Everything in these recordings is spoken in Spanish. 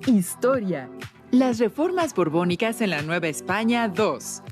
Historia. Las reformas borbónicas en la Nueva España 2.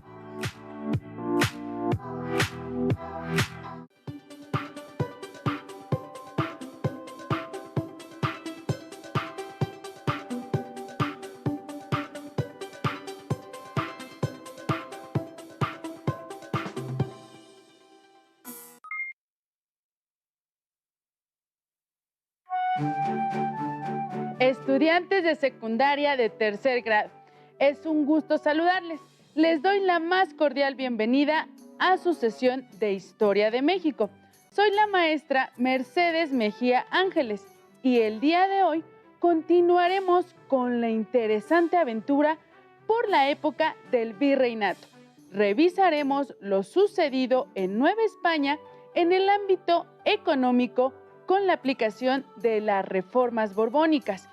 Estudiantes de secundaria de tercer grado, es un gusto saludarles. Les doy la más cordial bienvenida a su sesión de Historia de México. Soy la maestra Mercedes Mejía Ángeles y el día de hoy continuaremos con la interesante aventura por la época del virreinato. Revisaremos lo sucedido en Nueva España en el ámbito económico con la aplicación de las reformas borbónicas.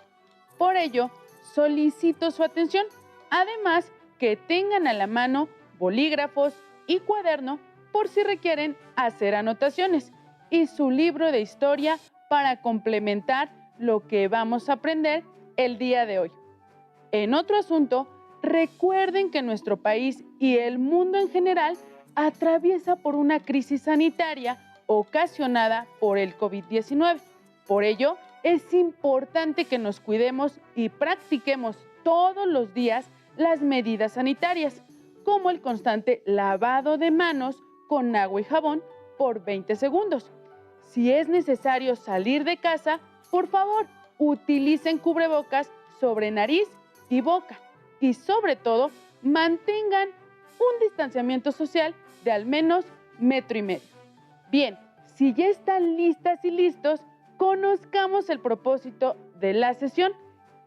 Por ello, solicito su atención, además que tengan a la mano bolígrafos y cuaderno por si requieren hacer anotaciones y su libro de historia para complementar lo que vamos a aprender el día de hoy. En otro asunto, recuerden que nuestro país y el mundo en general atraviesa por una crisis sanitaria ocasionada por el COVID-19. Por ello, es importante que nos cuidemos y practiquemos todos los días las medidas sanitarias, como el constante lavado de manos con agua y jabón por 20 segundos. Si es necesario salir de casa, por favor, utilicen cubrebocas sobre nariz y boca y sobre todo, mantengan un distanciamiento social de al menos 1,5 metros. Bien, si ya están listas y listos, conozcamos el propósito de la sesión,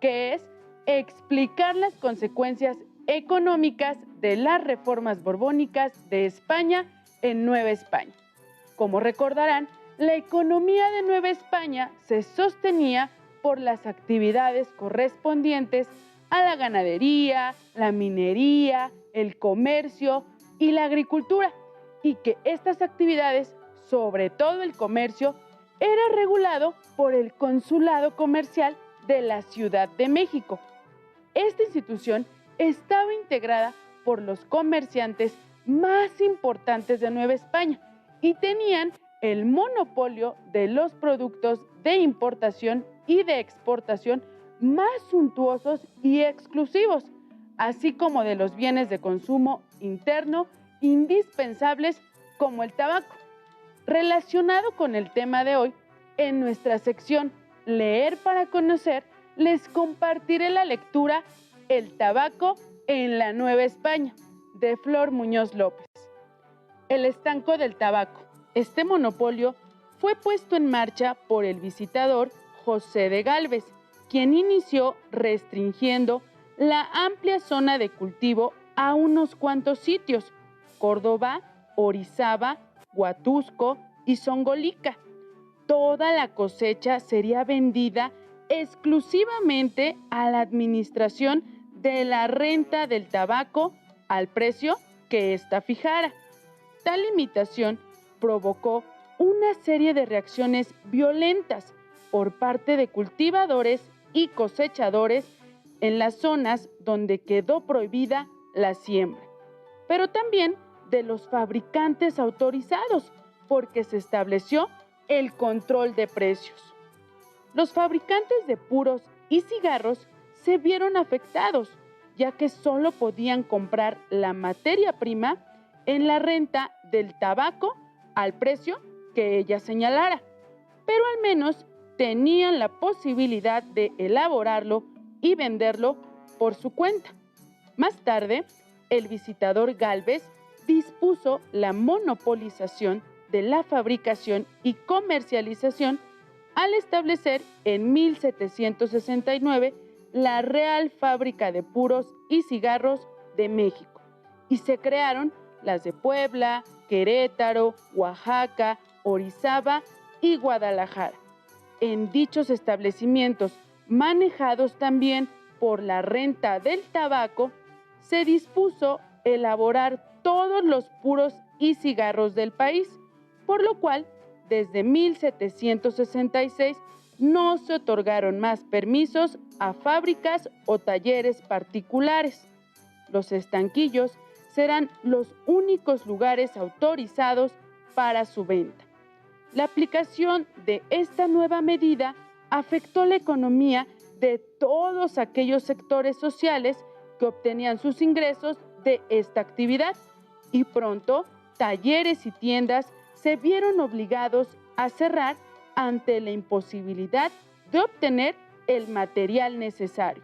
que es explicar las consecuencias económicas de las reformas borbónicas de España en Nueva España. Como recordarán, la economía de Nueva España se sostenía por las actividades correspondientes a la ganadería, la minería, el comercio y la agricultura, y que estas actividades, sobre todo el comercio, era regulado por el Consulado Comercial de la Ciudad de México. Esta institución estaba integrada por los comerciantes más importantes de Nueva España y tenían el monopolio de los productos de importación y de exportación más suntuosos y exclusivos, así como de los bienes de consumo interno indispensables como el tabaco. Relacionado con el tema de hoy, en nuestra sección Leer para Conocer, les compartiré la lectura El tabaco en la Nueva España, de Flor Muñoz López. El estanco del tabaco. Este monopolio fue puesto en marcha por el visitador José de Gálvez, quien inició restringiendo la amplia zona de cultivo a unos cuantos sitios: Córdoba, Orizaba, Huatusco y Zongolica. Toda la cosecha sería vendida exclusivamente a la administración de la renta del tabaco al precio que ésta fijara. Tal limitación provocó una serie de reacciones violentas por parte de cultivadores y cosechadores en las zonas donde quedó prohibida la siembra, pero también de los fabricantes autorizados, porque se estableció el control de precios. Los fabricantes de puros y cigarros se vieron afectados, ya que solo podían comprar la materia prima en la renta del tabaco al precio que ella señalara, pero al menos tenían la posibilidad de elaborarlo y venderlo por su cuenta. Más tarde, el visitador Gálvez dispuso la monopolización de la fabricación y comercialización al establecer en 1769 la Real Fábrica de Puros y Cigarros de México, y se crearon las de Puebla, Querétaro, Oaxaca, Orizaba y Guadalajara. En dichos establecimientos, manejados también por la renta del tabaco, se dispuso elaborar todos los puros y cigarros del país, por lo cual, desde 1766 no se otorgaron más permisos a fábricas o talleres particulares. Los estanquillos serán los únicos lugares autorizados para su venta. La aplicación de esta nueva medida afectó la economía de todos aquellos sectores sociales que obtenían sus ingresos de esta actividad y pronto talleres y tiendas se vieron obligados a cerrar ante la imposibilidad de obtener el material necesario.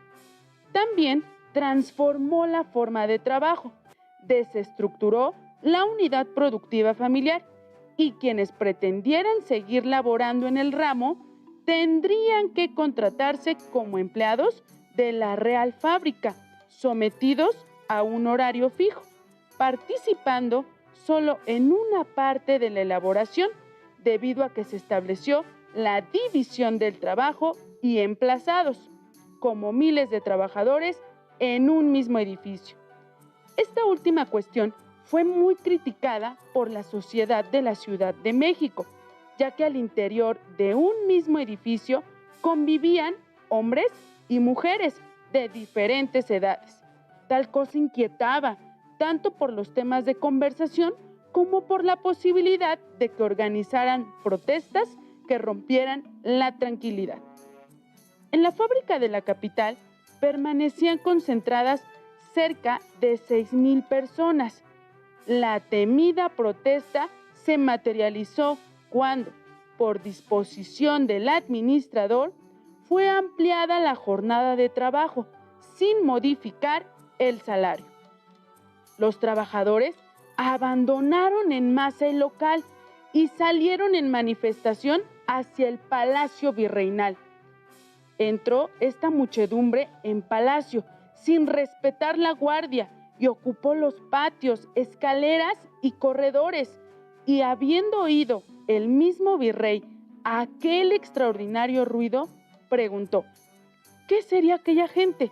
También transformó la forma de trabajo, desestructuró la unidad productiva familiar y quienes pretendieran seguir laborando en el ramo tendrían que contratarse como empleados de la Real Fábrica, sometidos a un horario fijo, participando solo en una parte de la elaboración, debido a que se estableció la división del trabajo y emplazados, como miles de trabajadores en un mismo edificio. Esta última cuestión fue muy criticada por la sociedad de la Ciudad de México, ya que al interior de un mismo edificio convivían hombres y mujeres de diferentes edades. Tal cosa inquietaba, tanto por los temas de conversación como por la posibilidad de que organizaran protestas que rompieran la tranquilidad. En la fábrica de la capital permanecían concentradas cerca de 6,000 personas. La temida protesta se materializó cuando, por disposición del administrador, fue ampliada la jornada de trabajo sin modificar el salario. Los trabajadores abandonaron en masa el local y salieron en manifestación hacia el Palacio Virreinal. Entró esta muchedumbre en palacio sin respetar la guardia y ocupó los patios, escaleras y corredores. Y habiendo oído el mismo virrey aquel extraordinario ruido, preguntó: ¿qué sería aquella gente?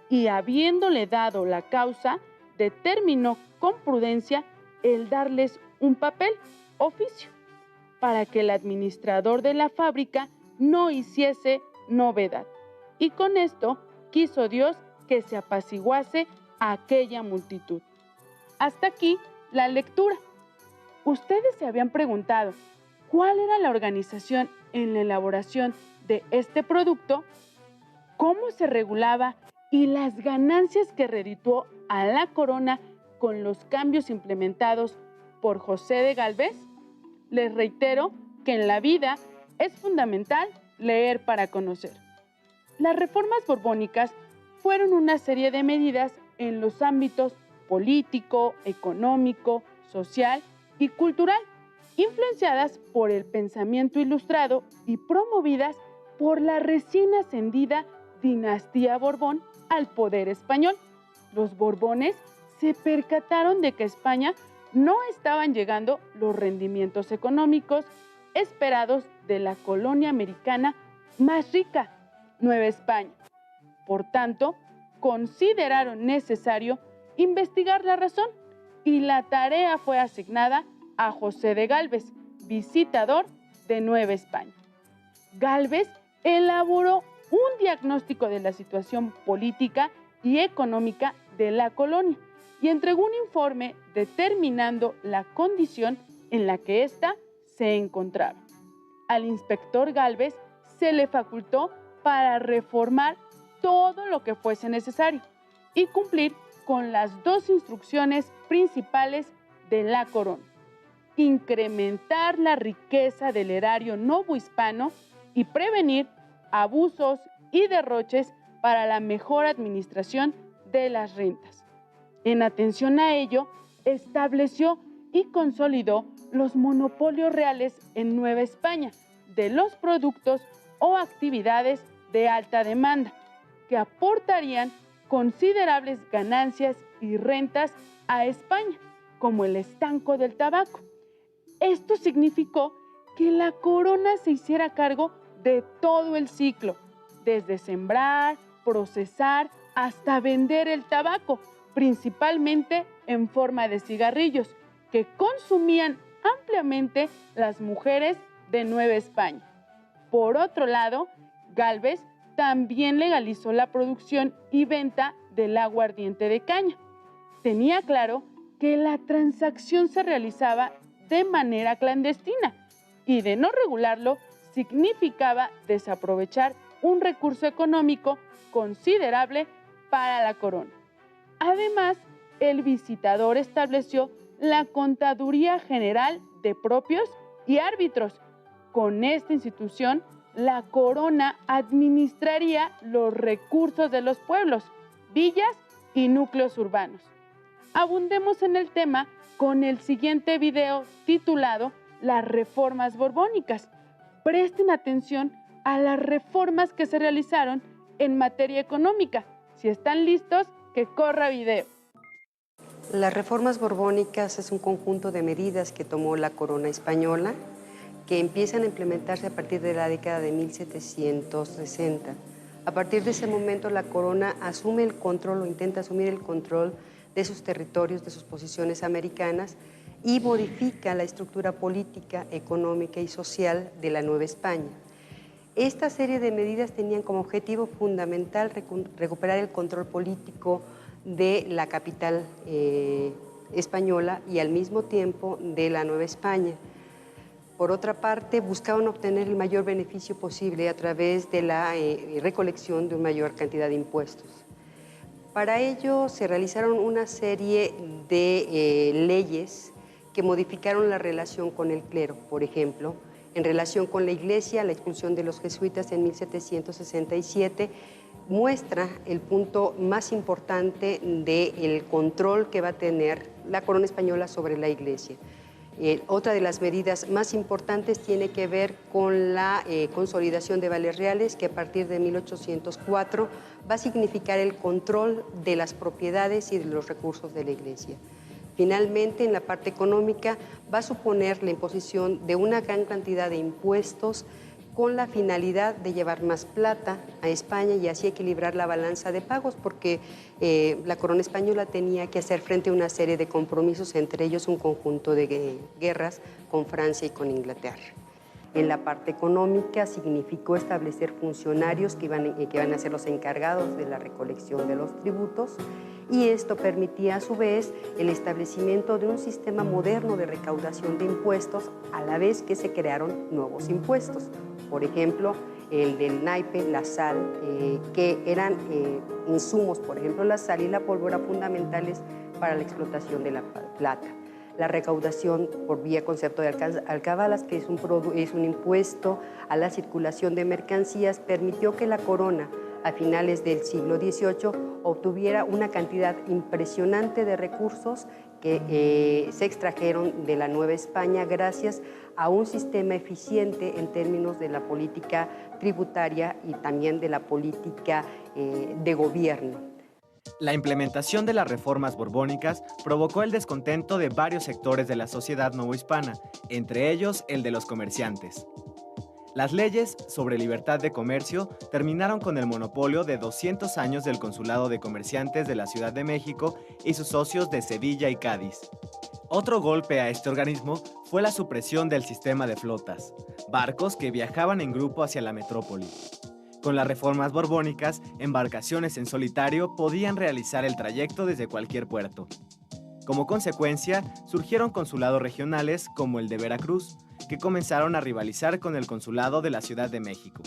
Y habiéndole dado la causa, determinó con prudencia el darles un papel, oficio, para que el administrador de la fábrica no hiciese novedad. Y con esto quiso Dios que se apaciguase aquella multitud. Hasta aquí la lectura. Ustedes se habían preguntado cuál era la organización en la elaboración de este producto, cómo se regulaba y las ganancias que redituó a la corona con los cambios implementados por José de Gálvez. Les reitero que en la vida es fundamental leer para conocer. Las reformas borbónicas fueron una serie de medidas en los ámbitos político, económico, social y cultural, influenciadas por el pensamiento ilustrado y promovidas por la recién ascendida dinastía Borbón al poder español. Los Borbones se percataron de que a España no estaban llegando los rendimientos económicos esperados de la colonia americana más rica, Nueva España. Por tanto, consideraron necesario investigar la razón y la tarea fue asignada a José de Gálvez, visitador de Nueva España. Gálvez elaboró un diagnóstico de la situación política y económica de la colonia y entregó un informe determinando la condición en la que ésta se encontraba. Al inspector Gálvez se le facultó para reformar todo lo que fuese necesario y cumplir con las dos instrucciones principales de la corona: incrementar la riqueza del erario novohispano y prevenir abusos y derroches para la mejor administración de las rentas. En atención a ello, estableció y consolidó los monopolios reales en Nueva España de los productos o actividades de alta demanda, que aportarían considerables ganancias y rentas a España, como el estanco del tabaco. Esto significó que la corona se hiciera cargo de todo el ciclo, desde sembrar, procesar, hasta vender el tabaco, principalmente en forma de cigarrillos, que consumían ampliamente las mujeres de Nueva España. Por otro lado, Gálvez también legalizó la producción y venta del aguardiente de caña. Tenía claro que la transacción se realizaba de manera clandestina y de no regularlo significaba desaprovechar un recurso económico considerable para la corona. Además, el visitador estableció la Contaduría General de Propios y Árbitros. Con esta institución, la corona administraría los recursos de los pueblos, villas y núcleos urbanos. Abundemos en el tema con el siguiente video titulado Las reformas borbónicas. Presten atención a las reformas que se realizaron en materia económica. Si están listos, que corra video. Las reformas borbónicas es un conjunto de medidas que tomó la corona española que empiezan a implementarse a partir de la década de 1760. A partir de ese momento la corona asume el control o intenta asumir el control de sus territorios, de sus posiciones americanas y modifica la estructura política, económica y social de la Nueva España. Esta serie de medidas tenían como objetivo fundamental recuperar el control político de la capital española y al mismo tiempo de la Nueva España. Por otra parte, buscaban obtener el mayor beneficio posible a través de la recolección de una mayor cantidad de impuestos. Para ello se realizaron una serie de leyes que modificaron la relación con el clero. Por ejemplo, en relación con la Iglesia, la expulsión de los jesuitas en 1767 muestra el punto más importante del control que va a tener la corona española sobre la Iglesia. Otra de las medidas más importantes tiene que ver con la consolidación de vales reales, que a partir de 1804 va a significar el control de las propiedades y de los recursos de la Iglesia. Finalmente, en la parte económica, va a suponer la imposición de una gran cantidad de impuestos con la finalidad de llevar más plata a España y así equilibrar la balanza de pagos, porque la corona española tenía que hacer frente a una serie de compromisos, entre ellos un conjunto de guerras con Francia y con Inglaterra. En la parte económica significó establecer funcionarios que iban a ser los encargados de la recolección de los tributos, y esto permitía a su vez el establecimiento de un sistema moderno de recaudación de impuestos a la vez que se crearon nuevos impuestos. Por ejemplo, el del naipe, la sal, que eran insumos, por ejemplo, la sal y la pólvora fundamentales para la explotación de la plata. La recaudación por vía concepto de alcabalas, que es un impuesto a la circulación de mercancías, permitió que la corona a finales del siglo XVIII obtuviera una cantidad impresionante de recursos que se extrajeron de la Nueva España gracias a un sistema eficiente en términos de la política tributaria y también de la política de gobierno. La implementación de las reformas borbónicas provocó el descontento de varios sectores de la sociedad novohispana, entre ellos el de los comerciantes. Las leyes sobre libertad de comercio terminaron con el monopolio de 200 años del Consulado de Comerciantes de la Ciudad de México y sus socios de Sevilla y Cádiz. Otro golpe a este organismo fue la supresión del sistema de flotas, barcos que viajaban en grupo hacia la metrópoli. Con las reformas borbónicas, embarcaciones en solitario podían realizar el trayecto desde cualquier puerto. Como consecuencia, surgieron consulados regionales como el de Veracruz, que comenzaron a rivalizar con el consulado de la Ciudad de México.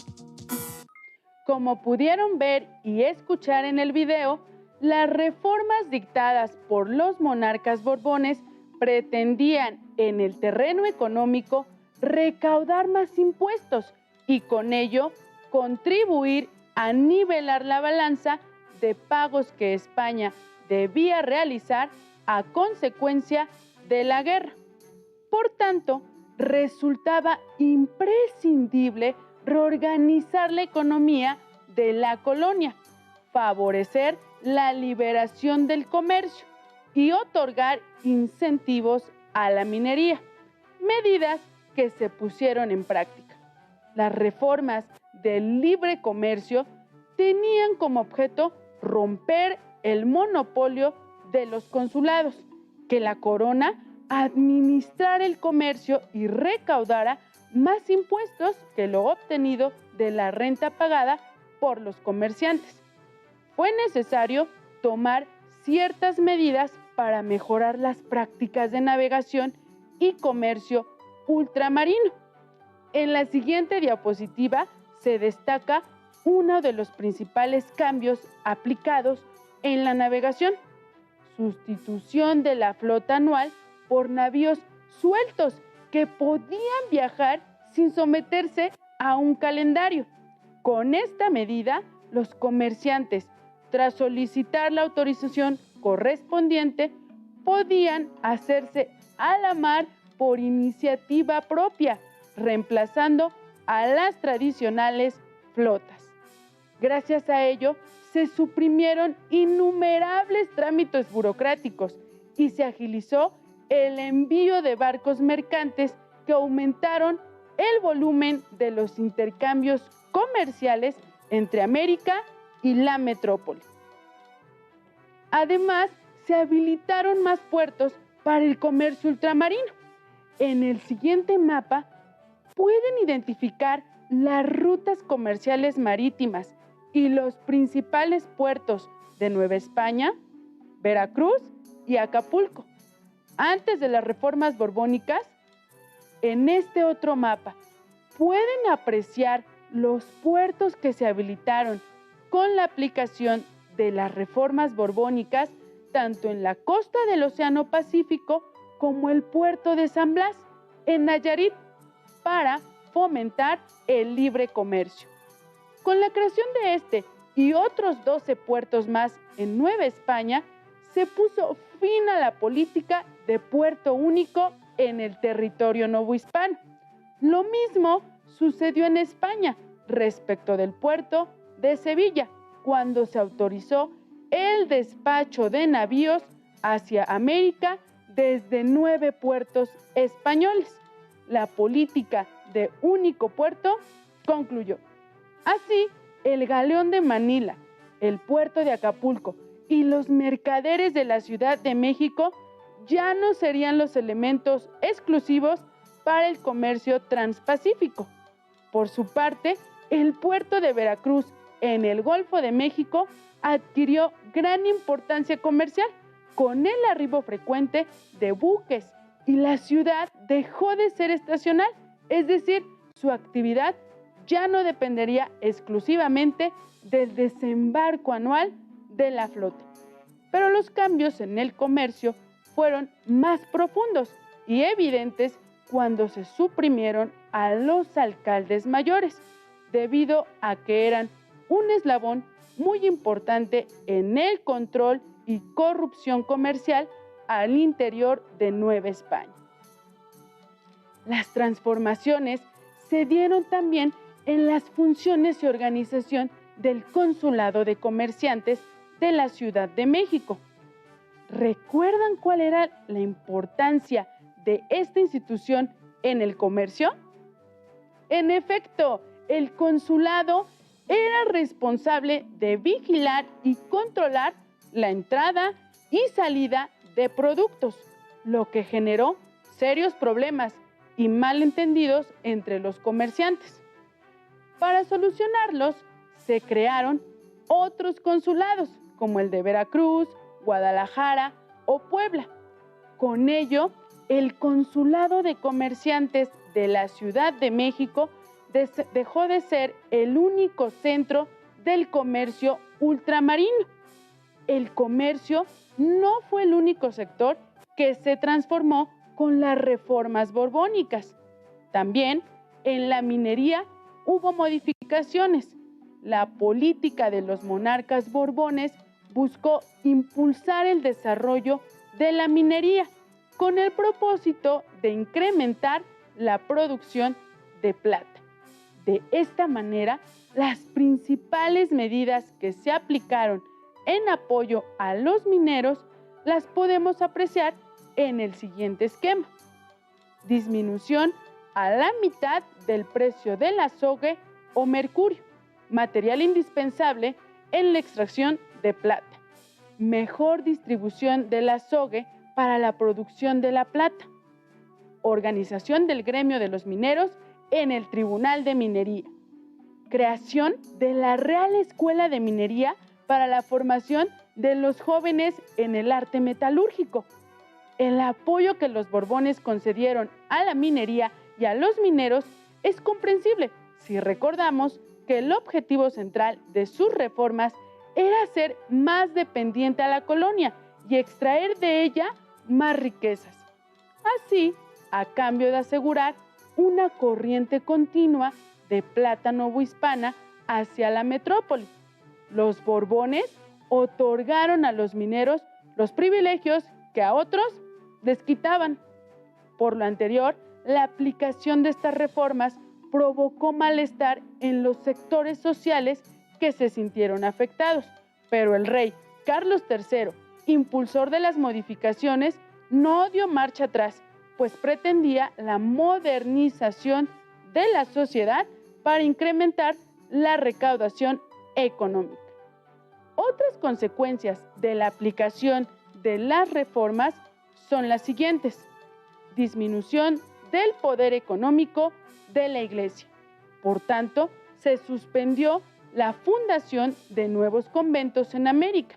Como pudieron ver y escuchar en el video, las reformas dictadas por los monarcas borbones pretendían, en el terreno económico, recaudar más impuestos y con ello contribuir a nivelar la balanza de pagos que España debía realizar a consecuencia de la guerra. Por tanto, resultaba imprescindible reorganizar la economía de la colonia, favorecer la liberación del comercio y otorgar incentivos a la minería, medidas que se pusieron en práctica. Las reformas del libre comercio tenían como objeto romper el monopolio de los consulados, que la corona administrara el comercio y recaudara más impuestos que lo obtenido de la renta pagada por los comerciantes. Fue necesario tomar ciertas medidas para mejorar las prácticas de navegación y comercio ultramarino. En la siguiente diapositiva se destaca uno de los principales cambios aplicados en la navegación: sustitución de la flota anual por navíos sueltos que podían viajar sin someterse a un calendario. Con esta medida, los comerciantes, tras solicitar la autorización correspondiente, podían hacerse a la mar por iniciativa propia, reemplazando a las tradicionales flotas. Gracias a ello, se suprimieron innumerables trámites burocráticos y se agilizó el envío de barcos mercantes que aumentaron el volumen de los intercambios comerciales entre América y la metrópoli. Además, se habilitaron más puertos para el comercio ultramarino. En el siguiente mapa pueden identificar las rutas comerciales marítimas y los principales puertos de Nueva España, Veracruz y Acapulco. Antes de las reformas borbónicas, en este otro mapa pueden apreciar los puertos que se habilitaron con la aplicación de las reformas borbónicas, tanto en la costa del Océano Pacífico como el puerto de San Blas, en Nayarit, para fomentar el libre comercio. Con la creación de este y otros 12 puertos más en Nueva España, se puso fin a la política de puerto único en el territorio novohispano. Lo mismo sucedió en España respecto del puerto de Sevilla, cuando se autorizó el despacho de navíos hacia América desde 9 puertos españoles. La política de único puerto concluyó. Así, el galeón de Manila, el puerto de Acapulco y los mercaderes de la Ciudad de México ya no serían los elementos exclusivos para el comercio transpacífico. Por su parte, el puerto de Veracruz en el Golfo de México adquirió gran importancia comercial con el arribo frecuente de buques y la ciudad dejó de ser estacional, es decir, su actividad ya no dependería exclusivamente del desembarco anual de la flota. Pero los cambios en el comercio fueron más profundos y evidentes cuando se suprimieron a los alcaldes mayores, debido a que eran un eslabón muy importante en el control y corrupción comercial al interior de Nueva España. Las transformaciones se dieron también en las funciones y organización del Consulado de Comerciantes de la Ciudad de México. ¿Recuerdan cuál era la importancia de esta institución en el comercio? En efecto, el consulado era responsable de vigilar y controlar la entrada y salida de productos, lo que generó serios problemas y malentendidos entre los comerciantes. Para solucionarlos, se crearon otros consulados, como el de Veracruz, Guadalajara o Puebla. Con ello, el Consulado de Comerciantes de la Ciudad de México dejó de ser el único centro del comercio ultramarino. El comercio no fue el único sector que se transformó con las reformas borbónicas. También en la minería hubo modificaciones. La política de los monarcas borbones buscó impulsar el desarrollo de la minería con el propósito de incrementar la producción de plata. De esta manera, las principales medidas que se aplicaron en apoyo a los mineros las podemos apreciar en el siguiente esquema. Disminución a la mitad del precio del azogue o mercurio, material indispensable en la extracción de plata. Mejor distribución del azogue para la producción de la plata. Organización del gremio de los mineros en el Tribunal de Minería. Creación de la Real Escuela de Minería para la formación de los jóvenes en el arte metalúrgico. El apoyo que los Borbones concedieron a la minería y a los mineros es comprensible si recordamos que el objetivo central de sus reformas era hacer más dependiente a la colonia y extraer de ella más riquezas. Así, a cambio de asegurar una corriente continua de plata novohispana hacia la metrópoli, los Borbones otorgaron a los mineros los privilegios que a otros les quitaban. Por lo anterior, la aplicación de estas reformas provocó malestar en los sectores sociales que se sintieron afectados, pero el rey Carlos III, impulsor de las modificaciones, no dio marcha atrás, pues pretendía la modernización de la sociedad para incrementar la recaudación económica. Otras consecuencias de la aplicación de las reformas son las siguientes: disminución del poder económico de la Iglesia. Por tanto, se suspendió la fundación de nuevos conventos en América.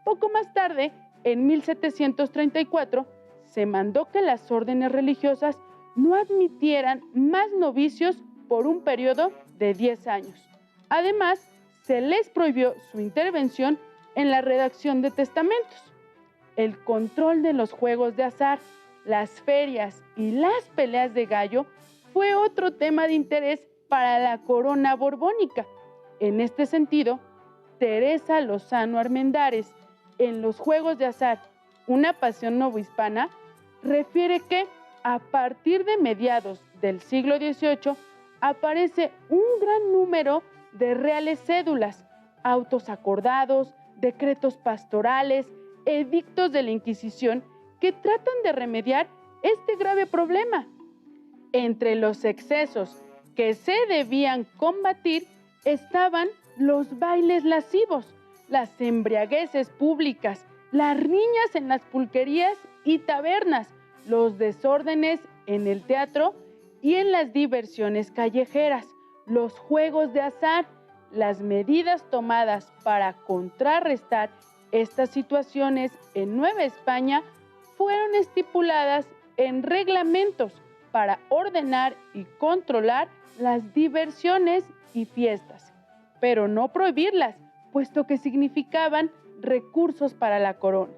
Poco más tarde, en 1734, se mandó que las órdenes religiosas no admitieran más novicios por un periodo de 10 años. Además, se les prohibió su intervención en la redacción de testamentos. El control de los juegos de azar, las ferias y las peleas de gallo fue otro tema de interés para la corona borbónica. En este sentido, Teresa Lozano Armendáriz, en Los Juegos de Azar, una pasión novohispana, refiere que a partir de mediados del siglo XVIII aparece un gran número de reales cédulas, autos acordados, decretos pastorales, edictos de la Inquisición que tratan de remediar este grave problema. Entre los excesos que se debían combatir estaban los bailes lascivos, las embriagueces públicas, las riñas en las pulquerías y tabernas, los desórdenes en el teatro y en las diversiones callejeras, los juegos de azar. Las medidas tomadas para contrarrestar estas situaciones en Nueva España fueron estipuladas en reglamentos para ordenar y controlar las diversiones y fiestas, pero no prohibirlas, puesto que significaban recursos para la corona.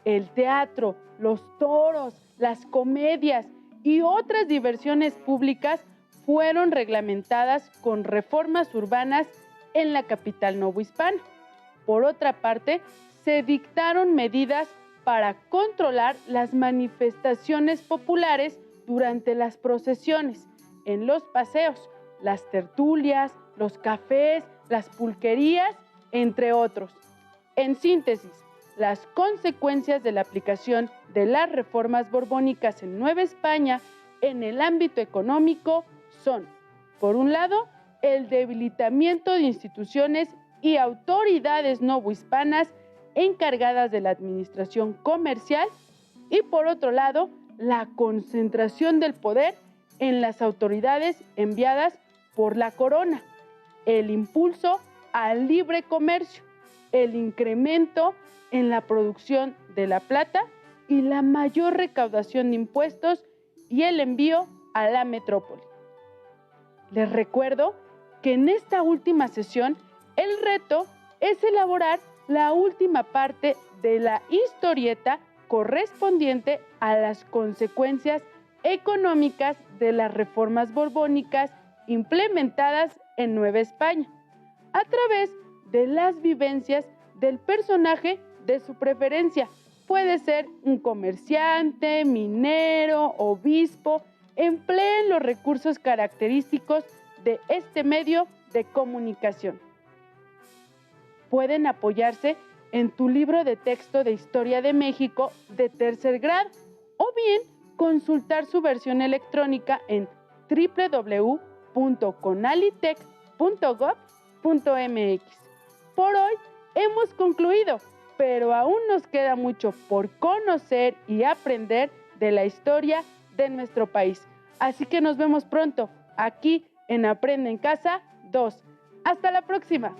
El teatro, los toros, las comedias y otras diversiones públicas fueron reglamentadas con reformas urbanas en la capital novohispana. Por otra parte, se dictaron medidas para controlar las manifestaciones populares durante las procesiones, en los paseos, las tertulias, los cafés, las pulquerías, entre otros. En síntesis, las consecuencias de la aplicación de las reformas borbónicas en Nueva España en el ámbito económico son, por un lado, el debilitamiento de instituciones y autoridades novohispanas encargadas de la administración comercial y, por otro lado, la concentración del poder en las autoridades enviadas por la corona, el impulso al libre comercio, el incremento en la producción de la plata y la mayor recaudación de impuestos y el envío a la metrópoli. Les recuerdo que en esta última sesión el reto es elaborar la última parte de la historieta correspondiente a las consecuencias económicas de las reformas borbónicas implementadas en Nueva España, a través de las vivencias del personaje de su preferencia. Puede ser un comerciante, minero, obispo. Empleen los recursos característicos de este medio de comunicación. Pueden apoyarse en tu libro de texto de Historia de México de tercer grado o bien consultar su versión electrónica en www.conalitec.gov.mx. Por hoy hemos concluido, pero aún nos queda mucho por conocer y aprender de la historia de nuestro país. Así que nos vemos pronto aquí en Aprende en Casa 2. Hasta la próxima.